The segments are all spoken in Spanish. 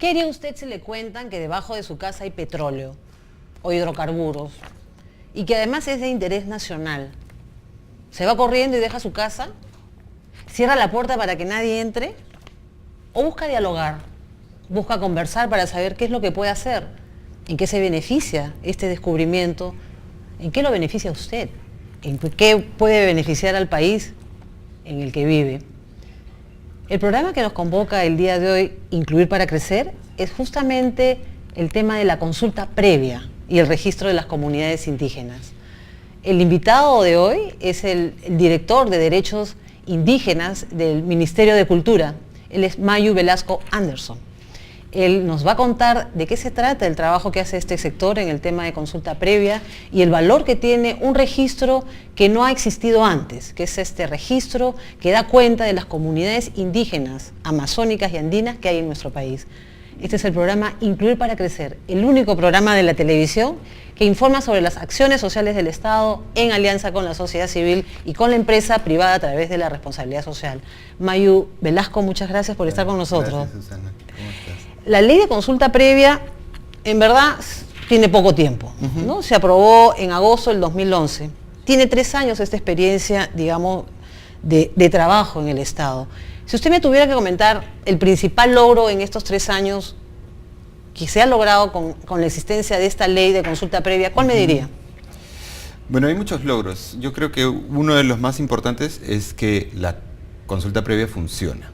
¿Qué haría usted si le cuentan que debajo de su casa hay petróleo o hidrocarburos y que además es de interés nacional? ¿Se va corriendo y deja su casa? ¿Cierra la puerta para que nadie entre? ¿O busca dialogar? ¿Busca conversar para saber qué es lo que puede hacer? ¿En qué se beneficia este descubrimiento? ¿En qué lo beneficia a usted? ¿En qué puede beneficiar al país en el que vive? El programa que nos convoca el día de hoy, Incluir para Crecer, es justamente el tema de la consulta previa y el registro de las comunidades indígenas. El invitado de hoy es el director de Derechos Indígenas del Ministerio de Cultura. Él es Mayu Velasco Anderson. Él nos va a contar de qué se trata el trabajo que hace este sector en el tema de consulta previa y el valor que tiene un registro que no ha existido antes, que es este registro que da cuenta de las comunidades indígenas, amazónicas y andinas que hay en nuestro país. Este es el programa Incluir para Crecer, el único programa de la televisión que informa sobre las acciones sociales del Estado en alianza con la sociedad civil y con la empresa privada a través de la responsabilidad social. Mayu Velasco, muchas gracias por estar con nosotros. Gracias, Susana. ¿Cómo estás? La ley de consulta previa, en verdad, tiene poco tiempo, ¿no? Se aprobó en agosto del 2011. Tiene 3 años esta experiencia, digamos, de trabajo en el Estado. Si usted me tuviera que comentar el principal logro en estos 3 años que se ha logrado con la existencia de esta ley de consulta previa, ¿cuál me diría? Bueno, hay muchos logros. Yo creo que uno de los más importantes es que la consulta previa funciona,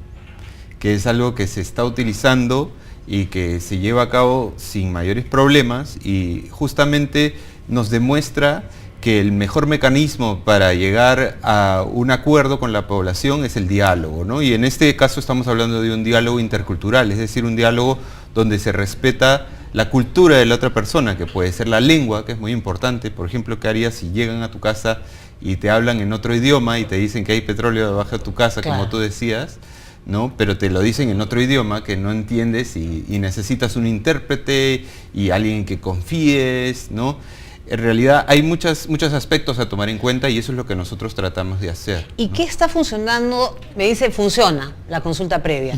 que es algo que se está utilizando y que se lleva a cabo sin mayores problemas y justamente nos demuestra que el mejor mecanismo para llegar a un acuerdo con la población es el diálogo, ¿no? Y en este caso estamos hablando de un diálogo intercultural, es decir, un diálogo donde se respeta la cultura de la otra persona, que puede ser la lengua, que es muy importante. Por ejemplo, ¿qué harías si llegan a tu casa y te hablan en otro idioma y te dicen que hay petróleo debajo de tu casa, claro, como tú decías, ¿no? Pero te lo dicen en otro idioma que no entiendes y necesitas un intérprete y alguien que confíes, ¿no? En realidad hay muchos aspectos a tomar en cuenta y eso es lo que nosotros tratamos de hacer, ¿Y ¿no? qué está funcionando? Me dice, funciona la consulta previa.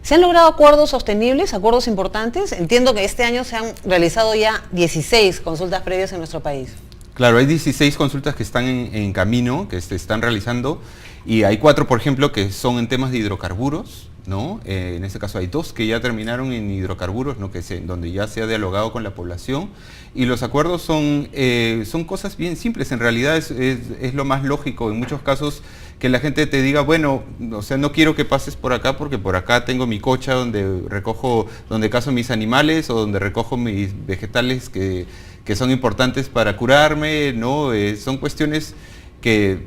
¿Se han logrado acuerdos sostenibles, acuerdos importantes? Entiendo que este año se han realizado ya 16 consultas previas en nuestro país. Claro, hay 16 consultas que están en camino, que se están realizando, y hay 4, por ejemplo, que son en temas de hidrocarburos, ¿no? En este caso hay 2 que ya terminaron en hidrocarburos, ¿no? Donde ya se ha dialogado con la población, y los acuerdos son cosas bien simples. En realidad es lo más lógico en muchos casos que la gente te diga, bueno, o sea, no quiero que pases por acá porque por acá tengo mi cocha donde cazo mis animales o donde recojo mis vegetales que son importantes para curarme, ¿no? Son cuestiones que,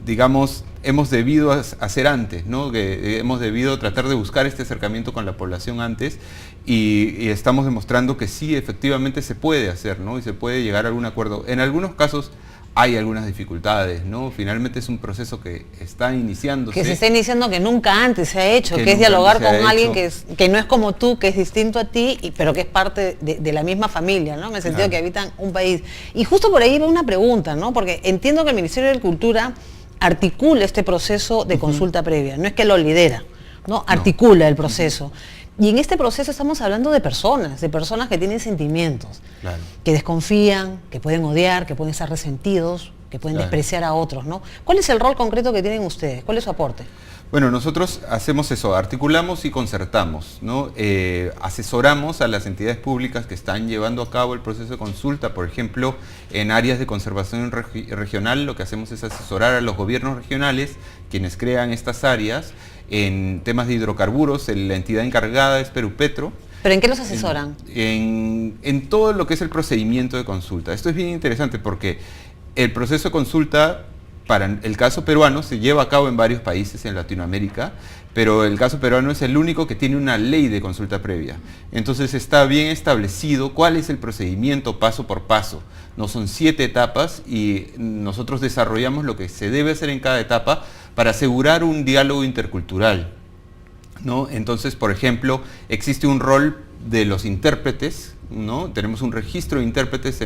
digamos, hemos debido hacer antes, ¿no? Que hemos debido tratar de buscar este acercamiento con la población antes y estamos demostrando que sí, efectivamente se puede hacer, ¿no? Y se puede llegar a algún acuerdo. En algunos casos hay algunas dificultades, ¿no? Finalmente es un proceso que está iniciándose. Que se está iniciando que nunca antes se ha hecho, que es dialogar con alguien que no es como tú, que es distinto a ti, pero que es parte de la misma familia, ¿no? En el sentido que habitan un país. Y justo por ahí va una pregunta, ¿no? Porque entiendo que el Ministerio de Cultura articula este proceso de consulta previa, no es que lo lidera, ¿no? Articula el proceso. Y en este proceso estamos hablando de personas que tienen sentimientos, claro, que desconfían, que pueden odiar, que pueden estar resentidos, que pueden despreciar a otros, ¿no? ¿Cuál es el rol concreto que tienen ustedes? ¿Cuál es su aporte? Bueno, nosotros hacemos eso, articulamos y concertamos, ¿no? Asesoramos a las entidades públicas que están llevando a cabo el proceso de consulta. Por ejemplo, en áreas de conservación regional, lo que hacemos es asesorar a los gobiernos regionales, quienes crean estas áreas. En temas de hidrocarburos, la entidad encargada es Perupetro. ¿Pero en qué los asesoran? En todo lo que es el procedimiento de consulta. Esto es bien interesante porque el proceso de consulta para el caso peruano se lleva a cabo en varios países en Latinoamérica, pero el caso peruano es el único que tiene una ley de consulta previa. Entonces está bien establecido cuál es el procedimiento paso por paso. No son 7 etapas y nosotros desarrollamos lo que se debe hacer en cada etapa para asegurar un diálogo intercultural, ¿no? Entonces, por ejemplo, existe un rol de los intérpretes, ¿no? Tenemos un registro de intérpretes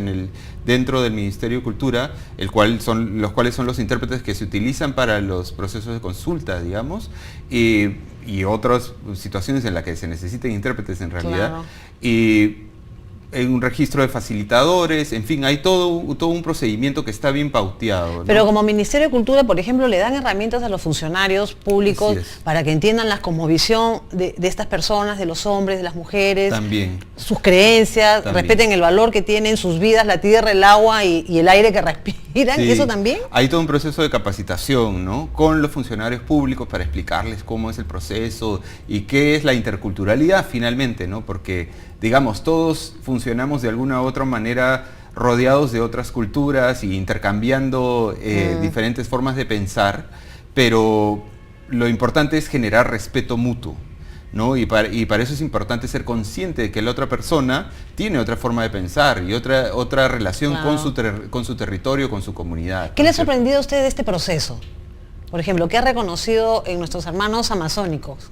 dentro del Ministerio de Cultura, los cuales son los intérpretes que se utilizan para los procesos de consulta, digamos, y y otras situaciones en las que se necesiten intérpretes en realidad. Claro. Y en un registro de facilitadores, en fin, hay todo un procedimiento que está bien pauteado, ¿no? Pero como Ministerio de Cultura, por ejemplo, le dan herramientas a los funcionarios públicos para que entiendan la cosmovisión de estas personas, de los hombres, de las mujeres, También. sus creencias, respeten el valor que tienen sus vidas, la tierra, el agua y el aire que respiran, Sí. ¿eso también? Hay todo un proceso de capacitación, ¿no? Con los funcionarios públicos para explicarles cómo es el proceso y qué es la interculturalidad finalmente, ¿no? Porque, digamos, todos funcionamos de alguna u otra manera rodeados de otras culturas y intercambiando diferentes formas de pensar, pero lo importante es generar respeto mutuo, ¿no? Y para eso es importante ser consciente de que la otra persona tiene otra forma de pensar y otra relación con su territorio, con su comunidad. ¿Qué le ha sorprendido a usted de este proceso? Por ejemplo, ¿qué ha reconocido en nuestros hermanos amazónicos?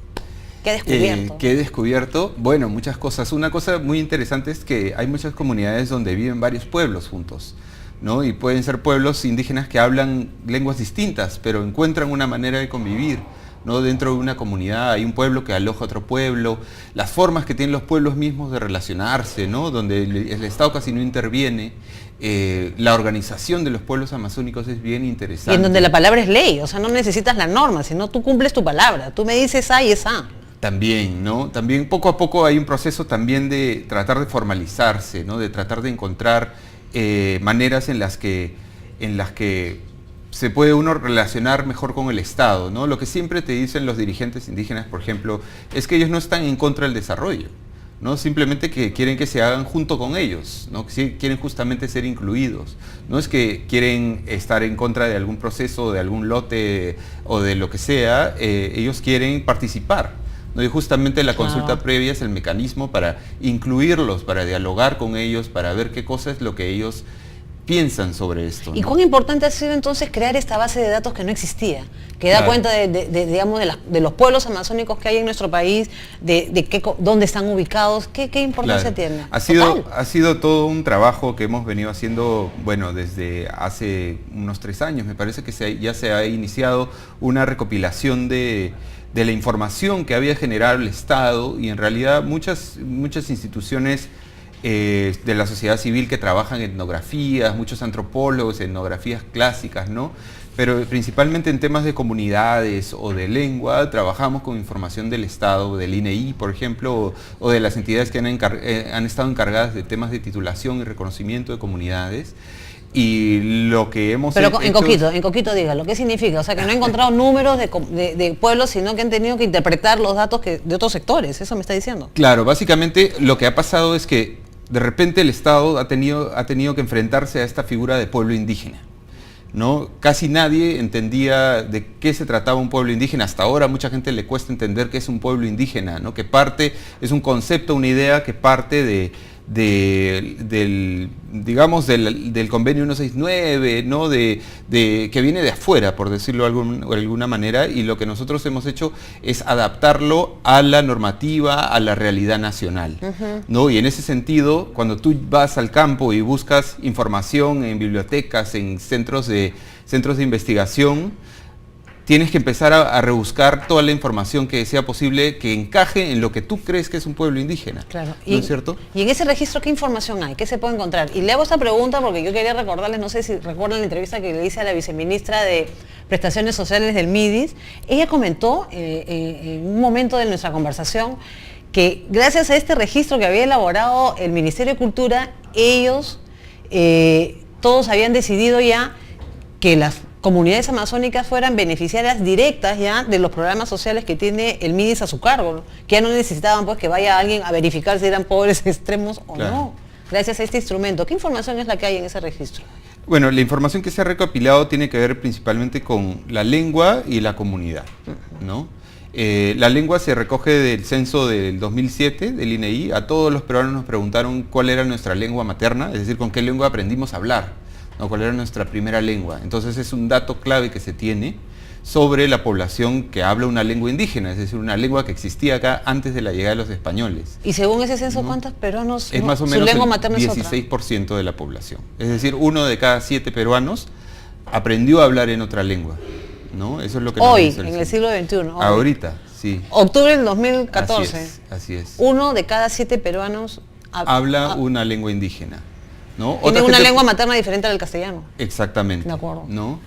¿Qué ha descubierto? ¿Qué he descubierto? Bueno, muchas cosas. Una cosa muy interesante es que hay muchas comunidades donde viven varios pueblos juntos, ¿no? Y pueden ser pueblos indígenas que hablan lenguas distintas, pero encuentran una manera de convivir, ¿no? Dentro de una comunidad hay un pueblo que aloja a otro pueblo, las formas que tienen los pueblos mismos de relacionarse, ¿no? Donde el Estado casi no interviene. La organización de los pueblos amazónicos es bien interesante. Y en donde la palabra es ley, o sea, no necesitas la norma, sino tú cumples tu palabra, tú me dices A y es A. También, ¿no? También poco a poco hay un proceso también de tratar de formalizarse, ¿no? De tratar de encontrar maneras en las que se puede uno relacionar mejor con el Estado, ¿no? Lo que siempre te dicen los dirigentes indígenas, por ejemplo, es que ellos no están en contra del desarrollo, ¿no? Simplemente que quieren que se hagan junto con ellos, ¿no? Que quieren justamente ser incluidos. No es que quieren estar en contra de algún proceso, de algún lote o de lo que sea, ellos quieren participar, ¿no? Y justamente la consulta previa es el mecanismo para incluirlos, para dialogar con ellos, para ver qué cosa es lo que ellos piensan sobre esto, ¿no? ¿Y cuán importante ha sido entonces crear esta base de datos que no existía? Que da cuenta digamos, de los pueblos amazónicos que hay en nuestro país, dónde están ubicados, qué importancia tiene. Ha sido todo un trabajo que hemos venido haciendo, bueno, desde hace unos 3 años. Me parece que ya se ha iniciado una recopilación de la información que había generado el Estado y en realidad muchas instituciones de la sociedad civil que trabajan en etnografías, muchos antropólogos, etnografías clásicas, ¿no? Pero principalmente en temas de comunidades o de lengua, trabajamos con información del Estado, del INEI, por ejemplo, o de las entidades que han estado encargadas de temas de titulación y reconocimiento de comunidades. Y lo que hemos Pero hecho... en Coquito dígalo, ¿qué significa? O sea, que no he encontrado números de pueblos, sino que han tenido que interpretar los datos de otros sectores, eso me está diciendo. Claro, básicamente lo que ha pasado es que de repente el Estado ha tenido que enfrentarse a esta figura de pueblo indígena, ¿no? Casi nadie entendía de qué se trataba un pueblo indígena. Hasta ahora a mucha gente le cuesta entender qué es un pueblo indígena, ¿no? Que es un concepto, una idea que parte del convenio 169, ¿no? Que viene de afuera, por decirlo de alguna manera, y lo que nosotros hemos hecho es adaptarlo a la normativa, a la realidad nacional, ¿no? Y en ese sentido, cuando tú vas al campo y buscas información en bibliotecas, en centros de investigación, tienes que empezar a rebuscar toda la información que sea posible que encaje en lo que tú crees que es un pueblo indígena. Claro. ¿No es cierto? Y en ese registro, ¿qué información hay? ¿Qué se puede encontrar? Y le hago esta pregunta porque yo quería recordarles, no sé si recuerdan la entrevista que le hice a la viceministra de Prestaciones Sociales del MIDIS. Ella comentó en un momento de nuestra conversación que gracias a este registro que había elaborado el Ministerio de Cultura, ellos todos habían decidido ya que las comunidades amazónicas fueran beneficiarias directas ya de los programas sociales que tiene el MIDIS a su cargo, ¿no? Que ya no necesitaban pues que vaya alguien a verificar si eran pobres extremos o no, gracias a este instrumento. ¿Qué información es la que hay en ese registro? Bueno, la información que se ha recopilado tiene que ver principalmente con la lengua y la comunidad, ¿no? La lengua se recoge del censo del 2007 del INEI. A todos los peruanos nos preguntaron cuál era nuestra lengua materna, es decir, con qué lengua aprendimos a hablar, ¿no? Cuál era nuestra primera lengua. Entonces es un dato clave que se tiene sobre la población que habla una lengua indígena, es decir, una lengua que existía acá antes de la llegada de los españoles. Y según ese censo, ¿cuántos peruanos es más o menos su lengua materna es otra? 16% de la población. Es decir, 1 de cada 7 peruanos aprendió a hablar en otra lengua, ¿no? Eso es lo que hoy, en el siglo XXI. Ahorita, sí. Octubre del 2014. Así es. 1 de cada 7 peruanos habla una lengua indígena, ¿no? Tiene una lengua materna diferente al castellano. Exactamente. De acuerdo. ¿No?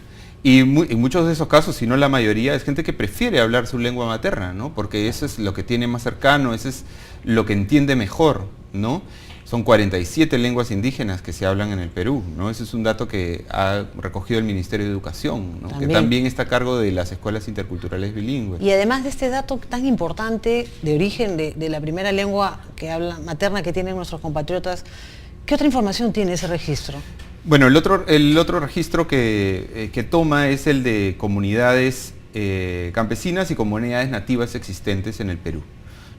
Y en muchos de esos casos, si no la mayoría, es gente que prefiere hablar su lengua materna, ¿no? Porque eso es lo que tiene más cercano, eso es lo que entiende mejor, ¿no? Son 47 lenguas indígenas que se hablan en el Perú, ¿no? Ese es un dato que ha recogido el Ministerio de Educación, ¿no? Que también está a cargo de las escuelas interculturales bilingües. Y además de este dato tan importante de origen de la primera lengua que habla materna que tienen nuestros compatriotas, ¿qué otra información tiene ese registro? Bueno, el otro registro que toma es el de comunidades campesinas y comunidades nativas existentes en el Perú,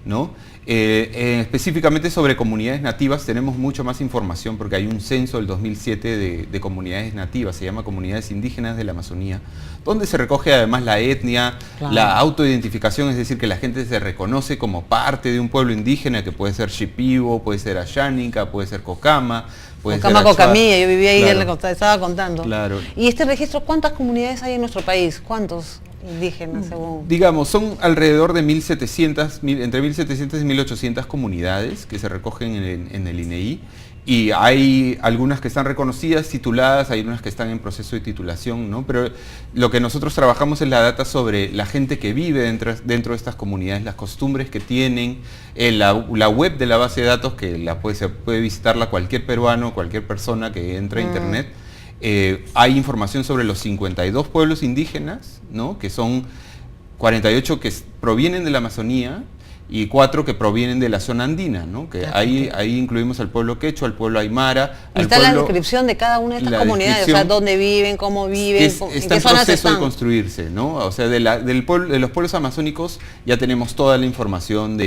¿no? Específicamente sobre comunidades nativas tenemos mucho más información porque hay un censo del 2007 de comunidades nativas, se llama Comunidades Indígenas de la Amazonía, donde se recoge además la etnia, claro, la autoidentificación, es decir, que la gente se reconoce como parte de un pueblo indígena que puede ser Shipibo, puede ser Asháninca, puede ser Cocama, puede ser Cocamilla, yo vivía ahí, claro, estaba contando. Claro. ¿Y este registro cuántas comunidades hay en nuestro país? ¿Cuántos indígenas según? Digamos, son alrededor de entre 1.700 y 1.800 comunidades que se recogen en el INEI, y hay algunas que están reconocidas, tituladas, hay unas que están en proceso de titulación, ¿no? Pero lo que nosotros trabajamos es la data sobre la gente que vive dentro de estas comunidades, las costumbres que tienen, la web de la base de datos que se puede visitarla cualquier peruano, cualquier persona que entre a internet. Hay información sobre los 52 pueblos indígenas, ¿no? Que son 48 que provienen de la Amazonía y 4 que provienen de la zona andina, ¿no? Que ahí incluimos al pueblo quechua, al pueblo aymara. Y está la descripción de cada una de estas comunidades, o sea, dónde viven, cómo viven, está en proceso de construirse, ¿no? O sea, de los pueblos amazónicos ya tenemos toda la información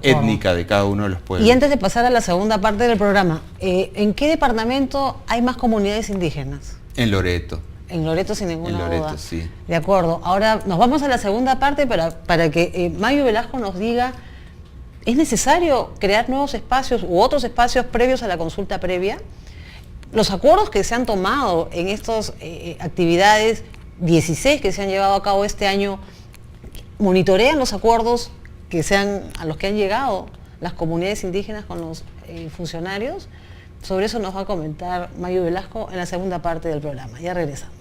étnica de cada uno de los pueblos. Y antes de pasar a la segunda parte del programa, ¿en qué departamento hay más comunidades indígenas? En Loreto. En Loreto, sin ninguna duda. En Loreto, sí. De acuerdo. Ahora nos vamos a la segunda parte para que Mayo Velasco nos diga, ¿es necesario crear nuevos espacios u otros espacios previos a la consulta previa? Los acuerdos que se han tomado en estas actividades, 16 que se han llevado a cabo este año, ¿monitorean los acuerdos a los que han llegado las comunidades indígenas con los funcionarios? Sobre eso nos va a comentar Mayo Velasco en la segunda parte del programa. Ya regresamos.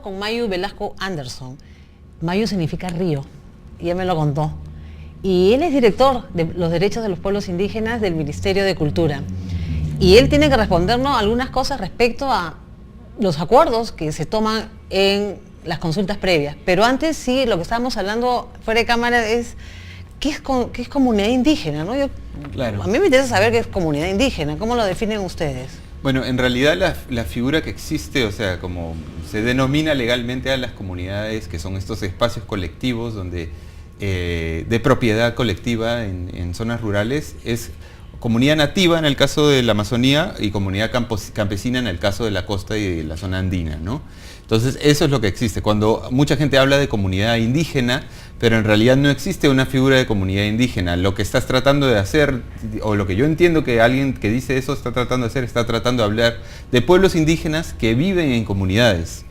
conversamos con Mayu Velasco Anderson. Mayu significa río, y ella me lo contó. Y él es director de los derechos de los pueblos indígenas del Ministerio de Cultura. Y él tiene que respondernos algunas cosas respecto a los acuerdos que se toman en las consultas previas. Pero antes sí, lo que estábamos hablando fuera de cámara es qué es comunidad indígena, ¿no? Claro. A mí me interesa saber qué es comunidad indígena, ¿cómo lo definen ustedes? Bueno, en realidad la figura que existe, o sea, como se denomina legalmente a las comunidades, que son estos espacios colectivos donde de propiedad colectiva en zonas rurales, es comunidad nativa en el caso de la Amazonía y comunidad campesina en el caso de la costa y de la zona andina, ¿no? Entonces eso es lo que existe. Cuando mucha gente habla de comunidad indígena, pero en realidad no existe una figura de comunidad indígena. Lo que estás tratando de hacer, o lo que yo entiendo que alguien que dice eso está tratando de hacer, está tratando de hablar de pueblos indígenas que viven en comunidades.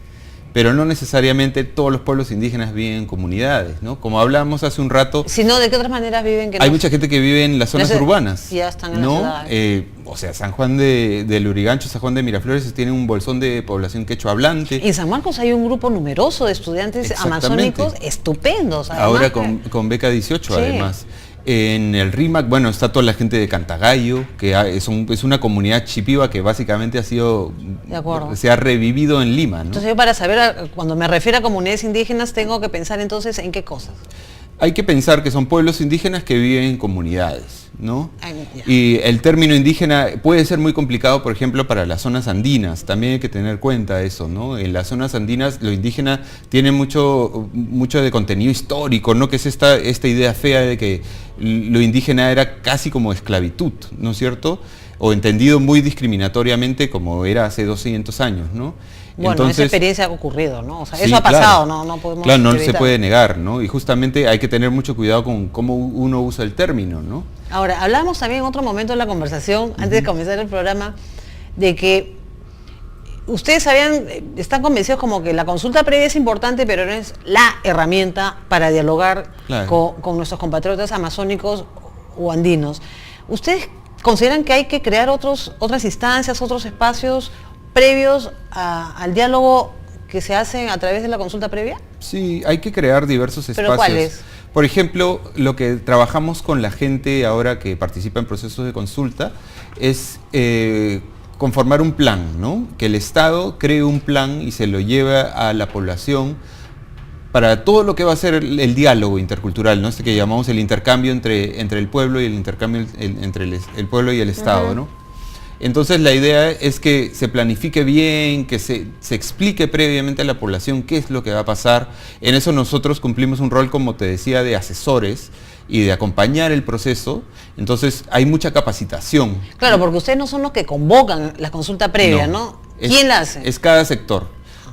Pero no necesariamente todos los pueblos indígenas viven en comunidades, ¿no? Como hablábamos hace un rato... Sino, ¿de qué otras maneras viven? Hay mucha gente que vive en las zonas urbanas. Ya están en ¿no? la ciudad. O sea, San Juan de Lurigancho, San Juan de Miraflores tiene un bolsón de población quechua hablante. En San Marcos hay un grupo numeroso de estudiantes amazónicos estupendos. Además, ahora con beca 18, sí. Además. En el RIMAC, bueno, está toda la gente de Cantagallo, que es una comunidad chipiva que básicamente se ha revivido en Lima, ¿no? Entonces yo para saber, cuando me refiero a comunidades indígenas, tengo que pensar entonces en qué cosas. Hay que pensar que son pueblos indígenas que viven en comunidades, ¿no? Y el término indígena puede ser muy complicado, por ejemplo, para las zonas andinas. También hay que tener cuenta eso, ¿no? En las zonas andinas lo indígena tiene mucho de contenido histórico, ¿no? Que es esta idea fea de que lo indígena era casi como esclavitud, ¿no es cierto? O entendido muy discriminatoriamente como era hace 200 años, ¿no? Bueno, entonces, esa experiencia ha ocurrido, ¿no? O sea, eso sí, ha pasado, claro. No podemos... Claro, no se puede negar, ¿no? Y justamente hay que tener mucho cuidado con cómo uno usa el término, ¿no? Ahora, hablamos también en otro momento de la conversación, antes de comenzar el programa, de que ustedes están convencidos como que la consulta previa es importante, pero no es la herramienta para dialogar con nuestros compatriotas amazónicos o andinos. ¿Ustedes consideran que hay que crear otras instancias, otros espacios previos al diálogo que se hacen a través de la consulta previa? Sí, hay que crear diversos espacios. ¿Pero cuáles? Por ejemplo, lo que trabajamos con la gente ahora que participa en procesos de consulta es conformar un plan, ¿no? Que el Estado cree un plan y se lo lleve a la población para todo lo que va a ser el diálogo intercultural, ¿no? Este que llamamos el intercambio entre el pueblo y el intercambio entre el pueblo y el Estado, ¿no? Entonces la idea es que se planifique bien, que se explique previamente a la población qué es lo que va a pasar. En eso nosotros cumplimos un rol, como te decía, de asesores y de acompañar el proceso. Entonces hay mucha capacitación. Claro, porque ustedes no son los que convocan la consulta previa, ¿no? ¿Quién la hace? Es cada sector,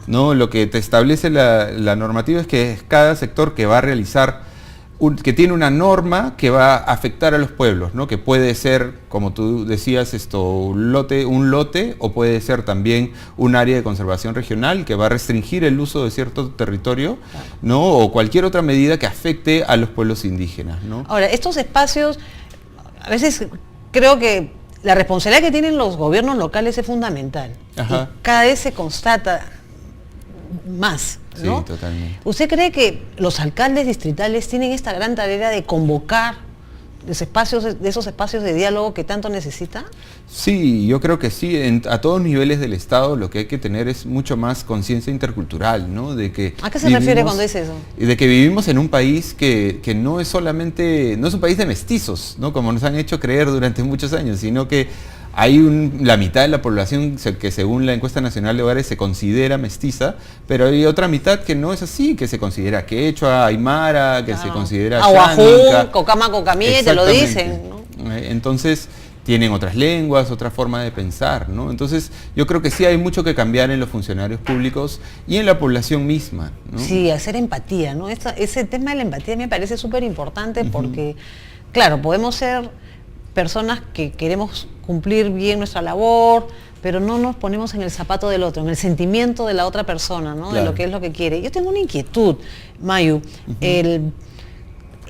¿no? Lo que te establece la normativa es que es cada sector que va a realizar que tiene una norma que va a afectar a los pueblos, ¿no? Que puede ser, como tú decías, un lote, o puede ser también un área de conservación regional que va a restringir el uso de cierto territorio, ¿no? O cualquier otra medida que afecte a los pueblos indígenas, ¿no? Ahora, estos espacios, a veces creo que la responsabilidad que tienen los gobiernos locales es fundamental. Ajá. Y cada vez se constata más, ¿no? Sí, totalmente. ¿Usted cree que los alcaldes distritales tienen esta gran tarea de convocar de esos espacios de diálogo que tanto necesita? Sí, yo creo que sí. A todos niveles del Estado lo que hay que tener es mucho más conciencia intercultural, ¿no? ¿A qué se refiere cuando dice eso? De que vivimos en un país que no es un país de mestizos, ¿no? Como nos han hecho creer durante muchos años, sino que hay la mitad de la población que según la encuesta nacional de hogares se considera mestiza, pero hay otra mitad que no es así, que se considera quechua, aymara, que se considera ahuajú, cocama, cocamí, te lo dicen, ¿no? Entonces tienen otras lenguas, otra forma de pensar, ¿no? Entonces yo creo que sí hay mucho que cambiar en los funcionarios públicos y en la población misma, ¿no? Sí, hacer empatía, ¿no? Ese tema de la empatía me parece súper importante porque, claro, podemos ser personas que queremos cumplir bien nuestra labor, pero no nos ponemos en el zapato del otro, en el sentimiento de la otra persona, ¿no? Claro. De lo que es lo que quiere. Yo tengo una inquietud, Mayu.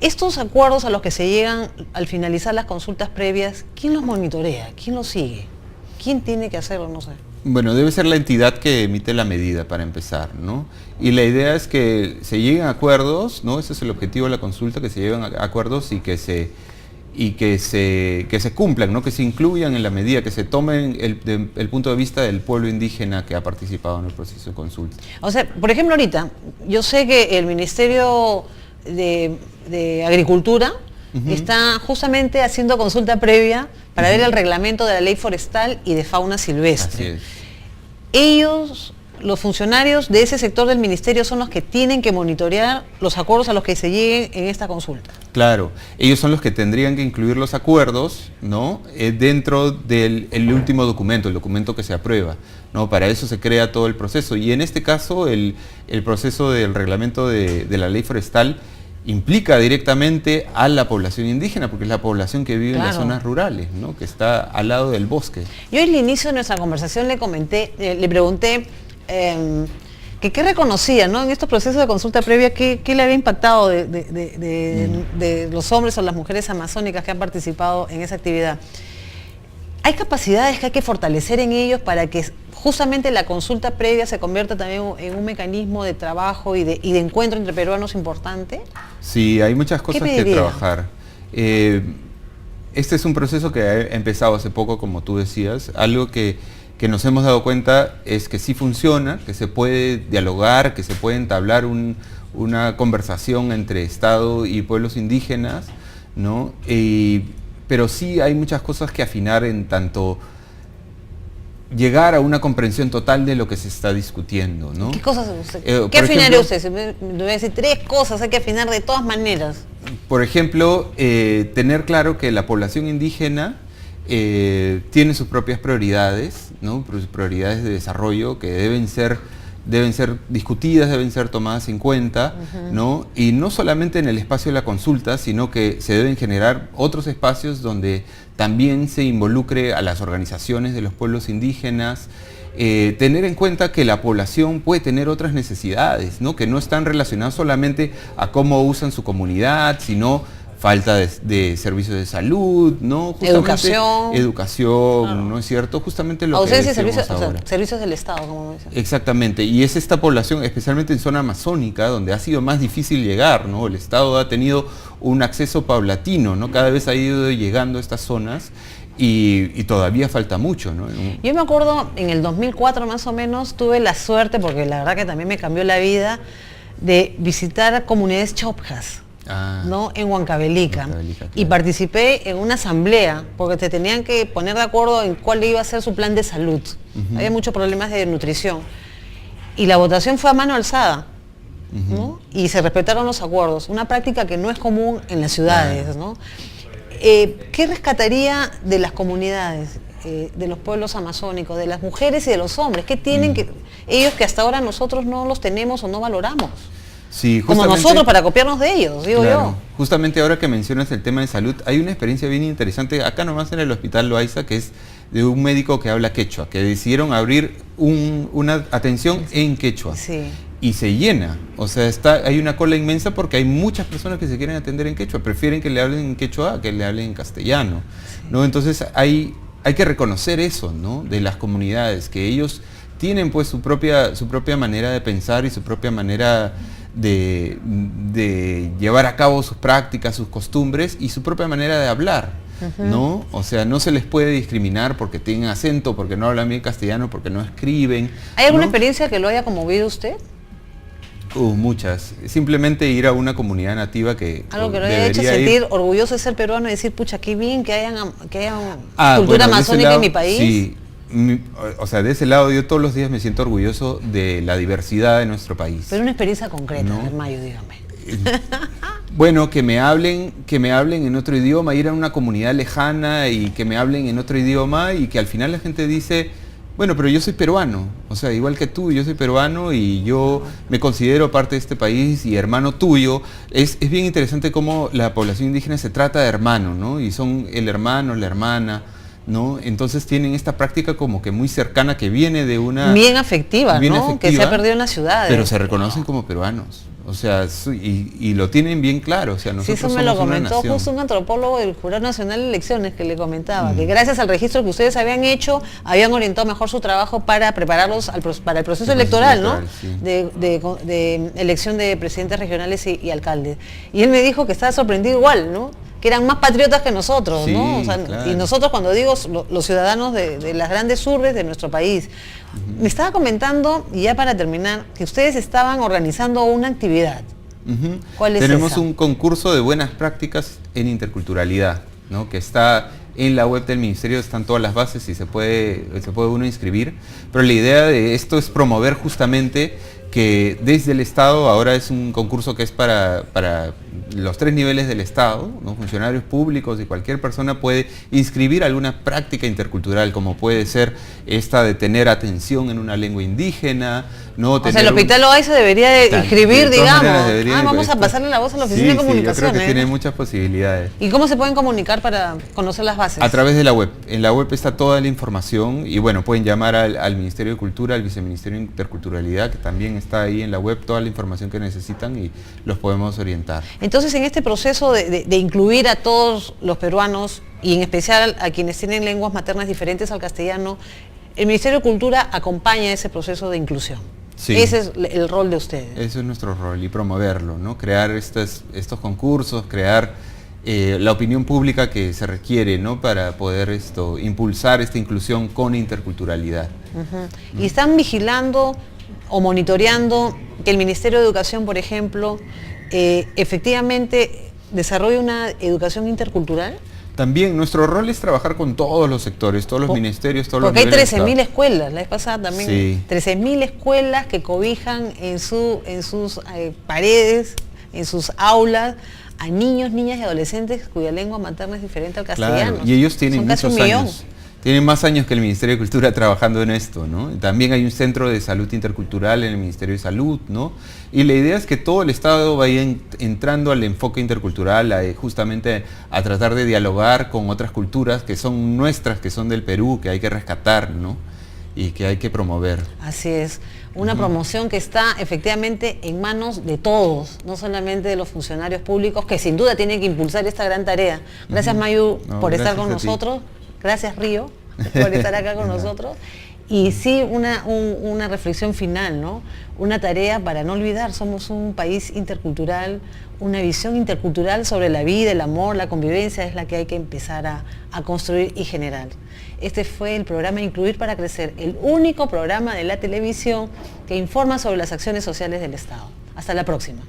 Estos acuerdos a los que se llegan al finalizar las consultas previas, ¿quién los monitorea? ¿Quién los sigue? ¿Quién tiene que hacerlo? No sé. Bueno, debe ser la entidad que emite la medida para empezar, ¿no? Y la idea es que se lleguen a acuerdos, ¿no? Ese es el objetivo de la consulta, que se lleguen a acuerdos y que se cumplan, ¿no? Que se incluyan en la medida, que se tomen el punto de vista del pueblo indígena que ha participado en el proceso de consulta. O sea, por ejemplo, ahorita, yo sé que el Ministerio de Agricultura está justamente haciendo consulta previa para ver el reglamento de la ley forestal y de fauna silvestre. Así es. Ellos, los funcionarios de ese sector del ministerio, son los que tienen que monitorear los acuerdos a los que se lleguen en esta consulta. Claro, ellos son los que tendrían que incluir los acuerdos, ¿no? Dentro del último documento, el documento que se aprueba, ¿no? Para eso se crea todo el proceso. Y en este caso, el proceso del reglamento de la ley forestal implica directamente a la población indígena, porque es la población que vive en las zonas rurales, ¿no? Que está al lado del bosque. Yo al inicio de nuestra conversación le pregunté que qué reconocía, ¿no? En estos procesos de consulta previa, qué le había impactado de los hombres o las mujeres amazónicas que han participado en esa actividad. Hay capacidades que hay que fortalecer en ellos para que justamente la consulta previa se convierta también en un mecanismo de trabajo y de encuentro entre peruanos importante. Sí, hay muchas cosas que trabajar. Este es un proceso que ha empezado hace poco, como tú decías. Algo que nos hemos dado cuenta es que sí funciona, que se puede dialogar, que se puede entablar una conversación entre Estado y pueblos indígenas, ¿no? Pero sí hay muchas cosas que afinar, en tanto llegar a una comprensión total de lo que se está discutiendo, ¿no? ¿Qué cosas ¿Qué afinaría usted? Si me voy a decir 3 cosas, hay que afinar de todas maneras. Por ejemplo, tener claro que la población indígena tiene sus propias prioridades, ¿no? Sus prioridades de desarrollo que deben ser discutidas, deben ser tomadas en cuenta, ¿no? Y no solamente en el espacio de la consulta, sino que se deben generar otros espacios donde también se involucre a las organizaciones de los pueblos indígenas, tener en cuenta que la población puede tener otras necesidades, ¿no? Que no están relacionadas solamente a cómo usan su comunidad, sino falta de servicios de salud, ¿no? Justamente, educación, claro. ¿No es cierto? Justamente lo ausencia que de ahora. Servicios del Estado, como dicen. Exactamente, y es esta población, especialmente en zona amazónica, donde ha sido más difícil llegar, ¿no? El Estado ha tenido un acceso paulatino, ¿no? Cada vez ha ido llegando a estas zonas y todavía falta mucho, ¿no? Yo me acuerdo, en el 2004 más o menos, tuve la suerte, porque la verdad que también me cambió la vida, de visitar a comunidades chopjas. ¿No? En Huancavelica. Claro. Y participé en una asamblea porque te tenían que poner de acuerdo en cuál iba a ser su plan de salud. Había muchos problemas de nutrición y la votación fue a mano alzada, ¿no? Y se respetaron los acuerdos, una práctica que no es común en las ciudades, ¿no? ¿Qué rescataría de las comunidades, de los pueblos amazónicos, de las mujeres y de los hombres? ¿Qué tienen ellos que hasta ahora nosotros no los tenemos o no valoramos? Sí, como nosotros, para copiarnos de ellos, digo yo. Justamente ahora que mencionas el tema de salud, hay una experiencia bien interesante acá nomás en el Hospital Loaiza, que es de un médico que habla quechua, que decidieron abrir una atención en quechua. Sí. Y se llena, o sea, hay una cola inmensa porque hay muchas personas que se quieren atender en quechua, prefieren que le hablen en quechua a que le hablen en castellano, ¿no? Entonces hay que reconocer eso, ¿no? De las comunidades, que ellos tienen pues su propia manera de pensar y su propia manera de llevar a cabo sus prácticas, sus costumbres y su propia manera de hablar, ¿no? O sea, no se les puede discriminar porque tienen acento, porque no hablan bien castellano, porque no escriben. ¿Hay alguna experiencia que lo haya conmovido usted? Muchas. Simplemente ir a una comunidad nativa que algo que lo haya hecho sentir orgulloso de ser peruano y decir, pucha, qué bien que hayan cultura amazónica en mi país. Sí. O sea, de ese lado yo todos los días me siento orgulloso de la diversidad de nuestro país. Pero una experiencia concreta, ¿no? Mayo, dígame. Bueno, que me hablen en otro idioma, ir a una comunidad lejana y que me hablen en otro idioma y que al final la gente dice, bueno, pero yo soy peruano, o sea, igual que tú, yo soy peruano y yo me considero parte de este país y hermano tuyo. Es bien interesante cómo la población indígena se trata de hermano, ¿no? Y son el hermano, la hermana, ¿no? Entonces tienen esta práctica como que muy cercana que viene de una... Bien afectiva, ¿no? Que se ha perdido en las ciudades. Pero se reconocen como peruanos. O sea, y lo tienen bien claro. O sea, Sí, nosotros eso me lo somos una comentó nación. justo un antropólogo del Jurado Nacional de Elecciones que le comentaba, que gracias al registro que ustedes habían hecho, habían orientado mejor su trabajo para prepararlos para el proceso electoral, ¿no? Sí. De elección de presidentes regionales y alcaldes. Y él me dijo que estaba sorprendido igual, ¿no? Que eran más patriotas que nosotros, Sí, ¿no? O sea, claro. y nosotros, cuando digo los ciudadanos de las grandes urbes de nuestro país. Me estaba comentando, y ya para terminar, que ustedes estaban organizando una actividad. ¿Cuál es Tenemos esa? un concurso de buenas prácticas en interculturalidad, ¿no? Que está en la web del Ministerio, están todas las bases y se puede uno inscribir. Pero la idea de esto es promover justamente que desde el Estado, ahora es un concurso que es para los 3 niveles del Estado, ¿no? Funcionarios públicos y cualquier persona puede inscribir alguna práctica intercultural, como puede ser esta de tener atención en una lengua indígena, ¿no? O sea, el Hospital Loaiza debería de inscribir, de todas maneras digamos. debería, Vamos a esto- pasarle la voz a la Oficina de Sí, yo Comunicación. creo que tiene muchas posibilidades. ¿Y cómo se pueden comunicar para conocer las bases? A través de la web. En la web está toda la información y bueno, pueden llamar al Ministerio de Cultura, al Viceministerio de Interculturalidad, que también está ahí en la web, toda la información que necesitan y los podemos orientar. Entonces, en este proceso de incluir a todos los peruanos y en especial a quienes tienen lenguas maternas diferentes al castellano, el Ministerio de Cultura acompaña ese proceso de inclusión. Sí. Ese es el rol de ustedes. Ese es nuestro rol y promoverlo, ¿no? Crear estos concursos, crear la opinión pública que se requiere, ¿no? Para poder impulsar esta inclusión con interculturalidad. Y están vigilando o monitoreando que el Ministerio de Educación, por ejemplo, efectivamente desarrolle una educación intercultural. También nuestro rol es trabajar con todos los sectores, todos los ministerios, todos los Porque hay niveles de 13.000 Estado. escuelas, la vez pasada también, Sí. 13.000 escuelas que cobijan en sus paredes, en sus aulas, a niños, niñas y adolescentes cuya lengua materna es diferente al castellano. Claro, y ellos tienen Son casi muchos 1 millón. años. Tienen más años que el Ministerio de Cultura trabajando en esto, ¿no? También hay un centro de salud intercultural en el Ministerio de Salud, ¿no? Y la idea es que todo el Estado vaya entrando al enfoque intercultural, justamente a tratar de dialogar con otras culturas que son nuestras, que son del Perú, que hay que rescatar, ¿no? Y que hay que promover. Así es, una promoción que está efectivamente en manos de todos, no solamente de los funcionarios públicos, que sin duda tienen que impulsar esta gran tarea. Gracias, Mayu, No, por estar gracias con a ti. nosotros. Gracias, Río, por estar acá con nosotros. Y sí, una reflexión final, ¿no? Una tarea para no olvidar, somos un país intercultural, una visión intercultural sobre la vida, el amor, la convivencia es la que hay que empezar a construir y generar. Este fue el programa Incluir para Crecer, el único programa de la televisión que informa sobre las acciones sociales del Estado. Hasta la próxima.